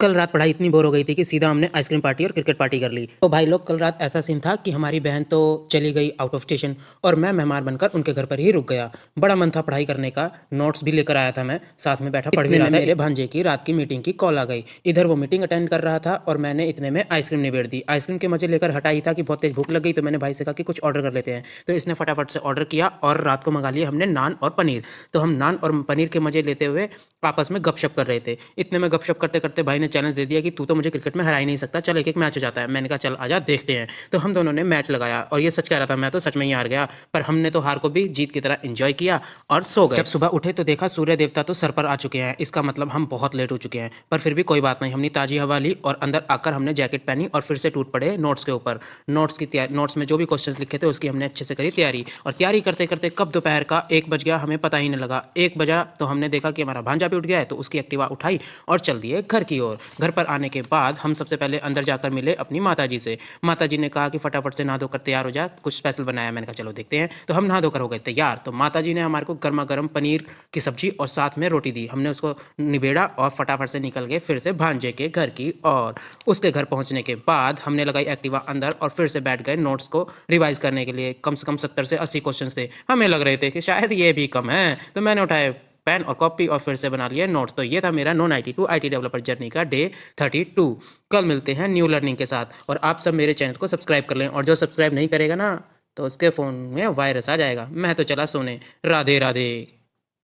कल रात पढ़ाई इतनी बोर हो गई थी कि सीधा हमने आइसक्रीम पार्टी और क्रिकेट पार्टी कर ली। तो भाई लोग कल रात ऐसा सीन था कि हमारी बहन तो चली गई आउट ऑफ स्टेशन और मैं मेहमान बनकर उनके घर पर ही रुक गया। बड़ा मन था पढ़ाई करने का, नोट्स भी लेकर आया था, मैं साथ में बैठा पढ़ भी रहा था। मेरे भांजे की रात की मीटिंग की कॉल आ गई। इधर वो मीटिंग अटेंड कर रहा था और मैंने इतने में आइसक्रीम निबेड़ दी। आइसक्रीम के मजे लेकर हटा ही था कि बहुत तेज भूख लग गई, तो मैंने भाई से कहा कि कुछ ऑर्डर कर लेते हैं। तो इसने फटाफट से ऑर्डर किया और रात को मंगा लिया हमने नान और पनीर। तो हम नान और पनीर के मजे लेते हुए आपस में गपशप कर रहे थे। इतने में गपशप करते करते भाई ने चैलेंज दे दिया कि तू तो मुझे क्रिकेट में हरा ही नहीं सकता, चल एक एक मैच हो जाता है। मैंने कहा चल आजा देखते हैं। तो हम दोनों ने मैच लगाया और ये सच कह रहा था, मैं तो सच में ही हार गया, पर हमने तो हार को भी जीत की तरह एंजॉय किया और सो गए। जब सुबह उठे तो देखा सूर्य देवता तो सर पर आ चुके हैं, इसका मतलब हम बहुत लेट हो चुके हैं। पर फिर भी कोई बात नहीं, हमने ताजी हवा ली और अंदर आकर हमने जैकेट पहनी और फिर से टूट पड़े नोट्स के ऊपर। नोट्स में जो भी क्वेश्चन लिखे थे उसकी हमने अच्छे से करी तैयारी, और तैयारी करते करते कब दोपहर का 1 बज गया हमें पता ही नहीं लगा। 1 बजा तो हमने देखा कि हमारा भांजा भी उठ गया है, तो उसकी एक्टिवा उठाई और चल दिए घर की ओर। घर पर आने के बाद हम सबसे पहले अंदर जाकर मिले अपनी माताजी से। माताजी ने कहा कि फटाफट से नहा धोकर तैयार हो जा, कुछ स्पेशल बनाया। मैंने कहा चलो देखते हैं। तो हम नहा धोकर हो गए तैयार। तो माताजी ने हमारे को गर्मा गर्म पनीर की सब्जी और साथ में रोटी दी। हमने उसको निबेड़ा और फटाफट से निकल गए फिर से भांजे के घर की ओर। उसके घर पहुंचने के बाद हमने लगाई एक्टिवा अंदर और फिर से बैठ गए नोट्स को रिवाइज करने के लिए। कम से कम 70 से 80 क्वेश्चन थे। हमें लग रहे थे कि शायद ये भी कम है, तो मैंने उठाए पेन और कॉपी और फिर से बना लिए नोट्स। तो ये था मेरा non IT to IT developer journey का डे 32। कल मिलते हैं न्यू लर्निंग के साथ, और आप सब मेरे चैनल को सब्सक्राइब कर लें, और जो सब्सक्राइब नहीं करेगा ना तो उसके फ़ोन में वायरस आ जाएगा। मैं तो चला सोने। राधे राधे।